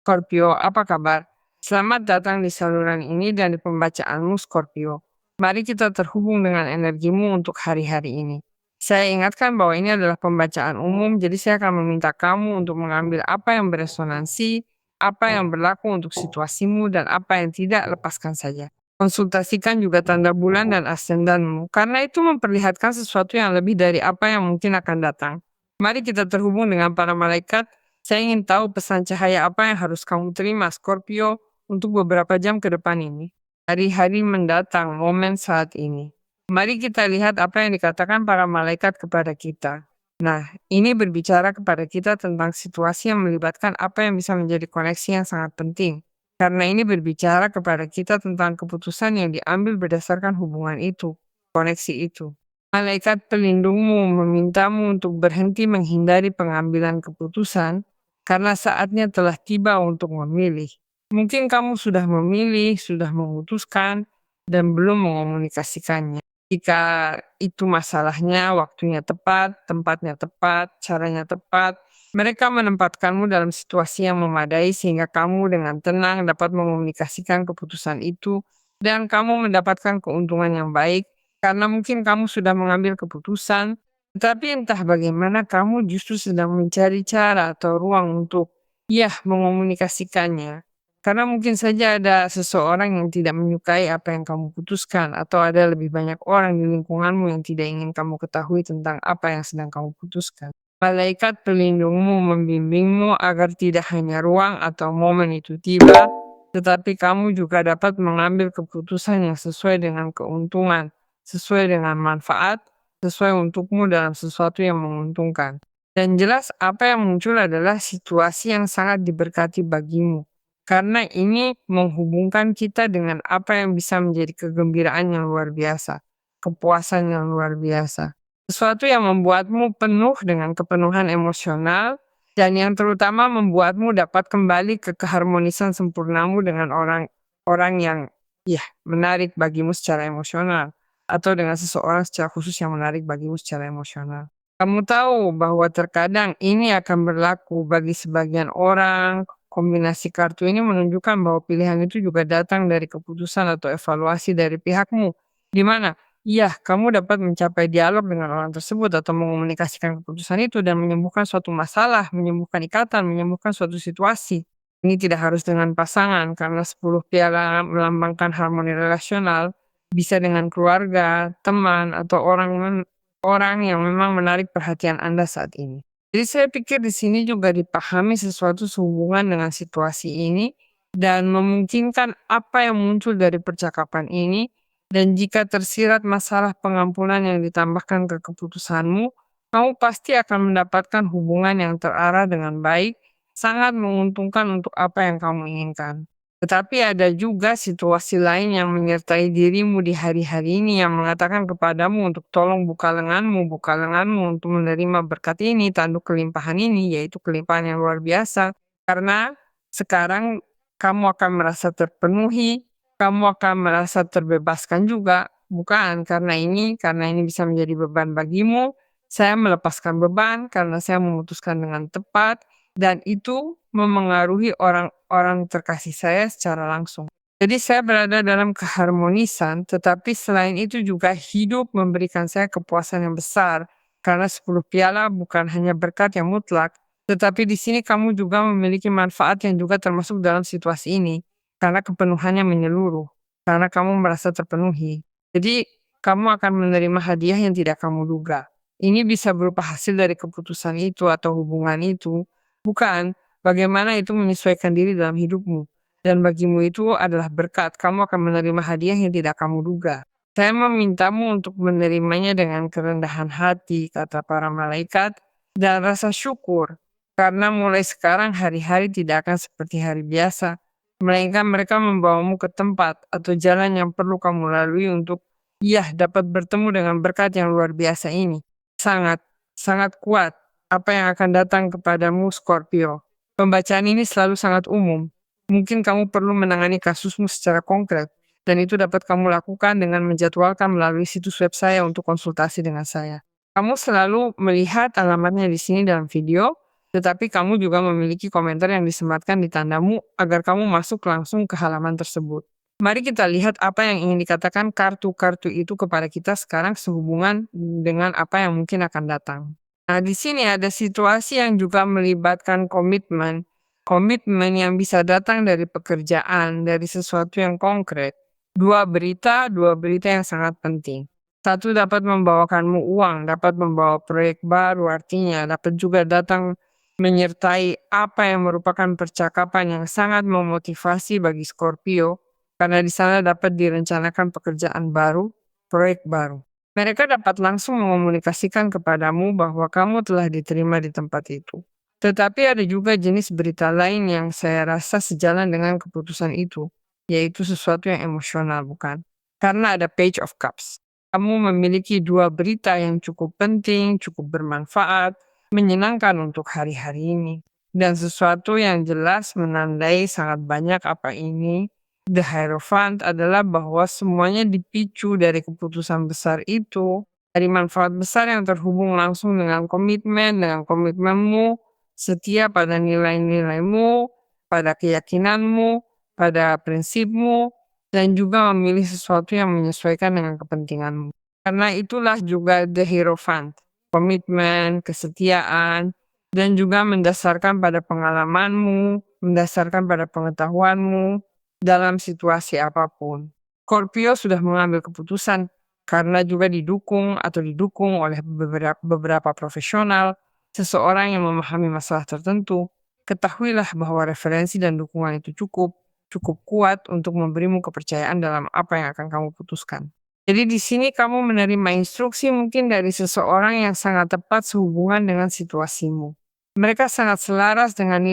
Scorpio, apa kabar? Selamat datang di saluran ini dan di pembacaanmu, Scorpio. Mari kita terhubung dengan energimu untuk hari-hari ini. Saya ingatkan bahwa ini adalah pembacaan umum, jadi saya akan meminta kamu untuk mengambil apa yang beresonansi, apa yang berlaku untuk situasimu, dan apa yang tidak, lepaskan saja. Konsultasikan juga tanda bulan dan ascendanmu, karena itu memperlihatkan sesuatu yang lebih dari apa yang mungkin akan datang. Mari kita terhubung dengan para malaikat. Saya ingin tahu pesan cahaya apa yang harus kamu terima, Scorpio, untuk beberapa jam ke depan ini. Hari-hari mendatang, momen saat ini. Mari kita lihat apa yang dikatakan para malaikat kepada kita. Nah, ini berbicara kepada kita tentang situasi yang melibatkan apa yang bisa menjadi koneksi yang sangat penting. Karena ini berbicara kepada kita tentang keputusan yang diambil berdasarkan hubungan itu, koneksi itu. Malaikat pelindungmu memintamu untuk berhenti menghindari pengambilan keputusan karena saatnya telah tiba untuk memilih. Mungkin kamu sudah memilih, sudah memutuskan, dan belum mengomunikasikannya. Jika itu masalahnya, waktunya tepat, tempatnya tepat, caranya tepat, mereka menempatkanmu dalam situasi yang memadai sehingga kamu dengan tenang dapat mengomunikasikan keputusan itu dan kamu mendapatkan keuntungan yang baik karena mungkin kamu sudah mengambil keputusan, tetapi entah bagaimana kamu justru sedang mencari cara atau ruang untuk, ya, mengomunikasikannya. Karena mungkin saja ada seseorang yang tidak menyukai apa yang kamu putuskan, atau ada lebih banyak orang di lingkunganmu yang tidak ingin kamu ketahui tentang apa yang sedang kamu putuskan. Malaikat pelindungmu membimbingmu agar tidak hanya ruang atau momen itu tiba, tetapi kamu juga dapat mengambil keputusan yang sesuai dengan keuntungan, sesuai dengan manfaat, sesuai untukmu dalam sesuatu yang menguntungkan. Dan jelas apa yang muncul adalah situasi yang sangat diberkati bagimu. Karena ini menghubungkan kita dengan apa yang bisa menjadi kegembiraan yang luar biasa, kepuasan yang luar biasa. Sesuatu yang membuatmu penuh dengan kepenuhan emosional, dan yang terutama membuatmu dapat kembali ke keharmonisan sempurnamu dengan orang yang, ya, menarik bagimu secara emosional atau dengan seseorang secara khusus yang menarik bagimu secara emosional. Kamu tahu bahwa terkadang ini akan berlaku bagi sebagian orang. Kombinasi kartu ini menunjukkan bahwa pilihan itu juga datang dari keputusan atau evaluasi dari pihakmu. Di mana, iya, kamu dapat mencapai dialog dengan orang tersebut atau mengomunikasikan keputusan itu dan menyembuhkan suatu masalah, menyembuhkan ikatan, menyembuhkan suatu situasi. Ini tidak harus dengan pasangan, karena 10 piala melambangkan harmoni relasional, bisa dengan keluarga, teman, atau orang yang memang menarik perhatian Anda saat ini. Jadi saya pikir di sini juga dipahami sesuatu sehubungan dengan situasi ini dan memungkinkan apa yang muncul dari percakapan ini, dan jika tersirat masalah pengampunan yang ditambahkan ke keputusanmu, kamu pasti akan mendapatkan hubungan yang terarah dengan baik, sangat menguntungkan untuk apa yang kamu inginkan. Tetapi ada juga situasi lain yang menyertai dirimu di hari-hari ini yang mengatakan kepadamu untuk tolong buka lenganmu untuk menerima berkat ini, tanduk kelimpahan ini, yaitu kelimpahan yang luar biasa. Karena sekarang kamu akan merasa terpenuhi, kamu akan merasa terbebaskan juga. Bukan karena ini bisa menjadi beban bagimu. Saya melepaskan beban karena saya memutuskan dengan tepat, dan itu memengaruhi orang terkasih saya secara langsung. Jadi saya berada dalam keharmonisan, tetapi selain itu juga hidup memberikan saya kepuasan yang besar. Karena 10 piala bukan hanya berkat yang mutlak, tetapi di sini kamu juga memiliki manfaat yang juga termasuk dalam situasi ini. Karena kepenuhannya menyeluruh, karena kamu merasa terpenuhi. Jadi kamu akan menerima hadiah yang tidak kamu duga. Ini bisa berupa hasil dari keputusan itu atau hubungan itu. Bukan, bagaimana itu menyesuaikan diri dalam hidupmu. Dan bagimu itu adalah berkat, kamu akan menerima hadiah yang tidak kamu duga. Saya memintamu untuk menerimanya dengan kerendahan hati, kata para malaikat, dan rasa syukur. Karena mulai sekarang hari-hari tidak akan seperti hari biasa, melainkan mereka membawamu ke tempat atau jalan yang perlu kamu lalui untuk, ya, dapat bertemu dengan berkat yang luar biasa ini. Sangat, sangat kuat apa yang akan datang kepadamu, Scorpio. Pembacaan ini selalu sangat umum. Mungkin kamu perlu menangani kasusmu secara konkret, dan itu dapat kamu lakukan dengan menjadwalkan melalui situs web saya untuk konsultasi dengan saya. Kamu selalu melihat alamatnya di sini dalam video, Tetapi kamu juga memiliki komentar yang disematkan di tandamu agar kamu masuk langsung ke halaman tersebut. Mari kita lihat apa yang ingin dikatakan kartu-kartu itu kepada kita sekarang sehubungan dengan apa yang mungkin akan datang. Nah, di sini ada situasi yang juga melibatkan komitmen. Komitmen yang bisa datang dari pekerjaan, dari sesuatu yang konkret. Dua berita yang sangat penting. Satu dapat membawakanmu uang, dapat membawa proyek baru, artinya dapat juga datang menyertai apa yang merupakan percakapan yang sangat memotivasi bagi Scorpio, karena di sana dapat direncanakan pekerjaan baru, proyek baru. Mereka dapat langsung mengomunikasikan kepadamu bahwa kamu telah diterima di tempat itu. Tetapi ada juga jenis berita lain yang saya rasa sejalan dengan keputusan itu, yaitu sesuatu yang emosional, bukan? Karena ada Page of Cups. Kamu memiliki dua berita yang cukup penting, cukup bermanfaat, menyenangkan untuk hari-hari ini. Dan sesuatu yang jelas menandai sangat banyak apa ini. The Hierophant adalah bahwa semuanya dipicu dari keputusan besar itu, dari manfaat besar yang terhubung langsung dengan komitmenmu, setia pada nilai-nilaimu, pada keyakinanmu, pada prinsipmu, dan juga memilih sesuatu yang menyesuaikan dengan kepentinganmu. Karena itulah juga The Hierophant, komitmen, kesetiaan, dan juga mendasarkan pada pengalamanmu, mendasarkan pada pengetahuanmu dalam situasi apapun. Scorpio sudah mengambil keputusan karena juga didukung oleh beberapa profesional, seseorang yang memahami masalah tertentu. Ketahuilah bahwa referensi dan dukungan itu cukup kuat untuk memberimu kepercayaan dalam apa yang akan kamu putuskan. Jadi di sini kamu menerima instruksi mungkin dari seseorang yang sangat tepat sehubungan dengan situasimu. Mereka sangat selaras dengan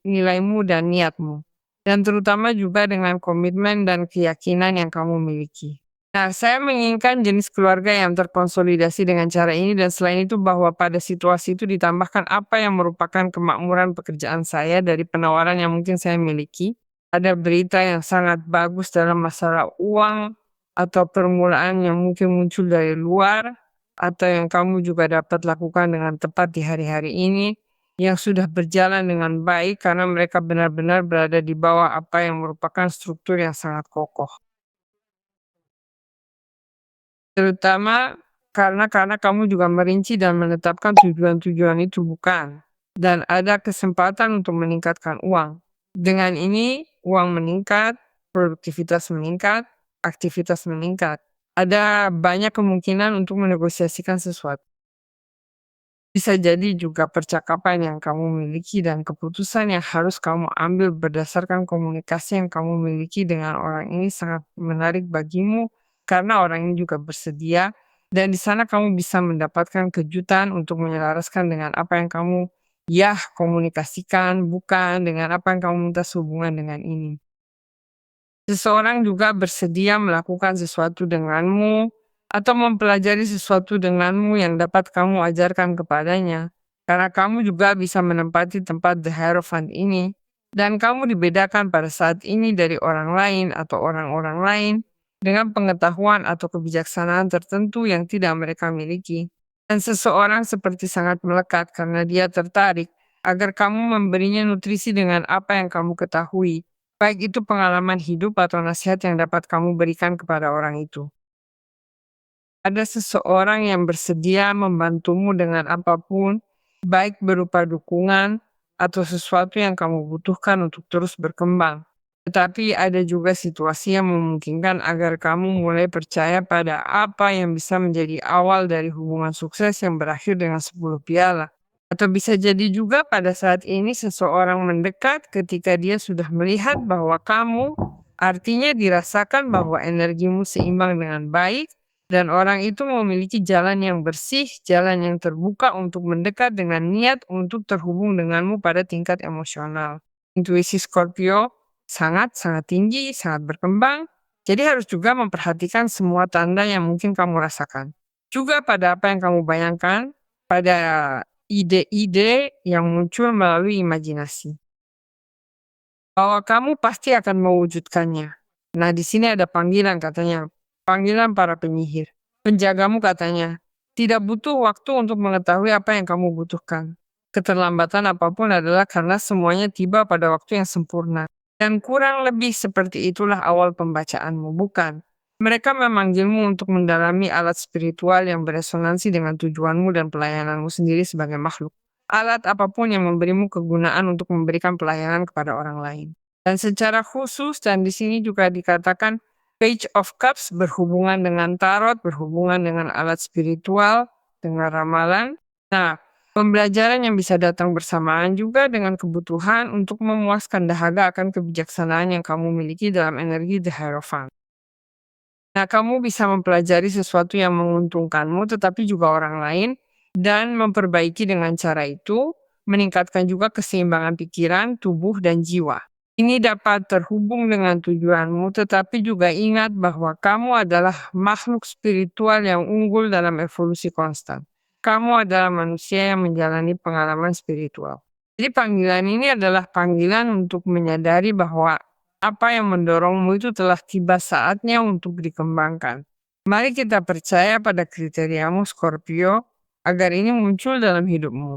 nilaimu dan niatmu. Dan terutama juga dengan komitmen dan keyakinan yang kamu miliki. Nah, saya menginginkan jenis keluarga yang terkonsolidasi dengan cara ini dan selain itu bahwa pada situasi itu ditambahkan apa yang merupakan kemakmuran pekerjaan saya dari penawaran yang mungkin saya miliki. Ada berita yang sangat bagus dalam masalah uang atau permulaan yang mungkin muncul dari luar atau yang kamu juga dapat lakukan dengan tepat di hari-hari ini yang sudah berjalan dengan baik karena mereka benar-benar berada di bawah apa yang merupakan struktur yang sangat kokoh. Terutama karena kamu juga merinci dan menetapkan tujuan-tujuan itu, bukan? Dan ada kesempatan untuk meningkatkan uang. Dengan ini, uang meningkat, produktivitas meningkat, aktivitas meningkat. Ada banyak kemungkinan untuk menegosiasikan sesuatu. Bisa jadi juga percakapan yang kamu miliki dan keputusan yang harus kamu ambil berdasarkan komunikasi yang kamu miliki dengan orang ini sangat menarik bagimu karena orang ini juga bersedia dan di sana kamu bisa mendapatkan kejutan untuk menyelaraskan dengan apa yang kamu komunikasikan, bukan dengan apa yang kamu minta sehubungan dengan ini. Seseorang juga bersedia melakukan sesuatu denganmu atau mempelajari sesuatu denganmu yang dapat kamu ajarkan kepadanya. Karena kamu juga bisa menempati tempat The Hierophant ini. Dan kamu dibedakan pada saat ini dari orang lain atau orang-orang lain dengan pengetahuan atau kebijaksanaan tertentu yang tidak mereka miliki. Dan seseorang seperti sangat melekat karena dia tertarik agar kamu memberinya nutrisi dengan apa yang kamu ketahui. Baik itu pengalaman hidup atau nasihat yang dapat kamu berikan kepada orang itu. Ada seseorang yang bersedia membantumu dengan apapun, baik berupa dukungan atau sesuatu yang kamu butuhkan untuk terus berkembang. Tetapi ada juga situasi yang memungkinkan agar kamu mulai percaya pada apa yang bisa menjadi awal dari hubungan sukses yang berakhir dengan 10 piala. Atau bisa jadi juga pada saat ini seseorang mendekat ketika dia sudah melihat bahwa kamu artinya dirasakan bahwa energimu seimbang dengan baik dan orang itu memiliki jalan yang bersih, jalan yang terbuka untuk mendekat dengan niat untuk terhubung denganmu pada tingkat emosional. Intuisi Scorpio sangat-sangat tinggi, sangat berkembang. Jadi harus juga memperhatikan semua tanda yang mungkin kamu rasakan. Juga pada apa yang kamu bayangkan, pada ide-ide yang muncul melalui imajinasi. Bahwa kamu pasti akan mewujudkannya. Nah, di sini ada panggilan katanya. Panggilan para penyihir. Penjagamu katanya, tidak butuh waktu untuk mengetahui apa yang kamu butuhkan. Keterlambatan apapun adalah karena semuanya tiba pada waktu yang sempurna. Dan kurang lebih seperti itulah awal pembacaanmu, bukan? Mereka memanggilmu untuk mendalami alat spiritual yang beresonansi dengan tujuanmu dan pelayananmu sendiri sebagai makhluk. Alat apapun yang memberimu kegunaan untuk memberikan pelayanan kepada orang lain. Dan secara khusus, dan di sini juga dikatakan Page of Cups berhubungan dengan tarot, berhubungan dengan alat spiritual, dengan ramalan. Nah, pembelajaran yang bisa datang bersamaan juga dengan kebutuhan untuk memuaskan dahaga akan kebijaksanaan yang kamu miliki dalam energi The Hierophant. Nah, kamu bisa mempelajari sesuatu yang menguntungkanmu tetapi juga orang lain dan memperbaiki dengan cara itu, meningkatkan juga keseimbangan pikiran, tubuh, dan jiwa. Ini dapat terhubung dengan tujuanmu, tetapi juga ingat bahwa kamu adalah makhluk spiritual yang unggul dalam evolusi konstan. Kamu adalah manusia yang menjalani pengalaman spiritual. Jadi panggilan ini adalah panggilan untuk menyadari bahwa apa yang mendorongmu itu telah tiba saatnya untuk dikembangkan. Mari kita percaya pada kriteriamu Scorpio agar ini muncul dalam hidupmu.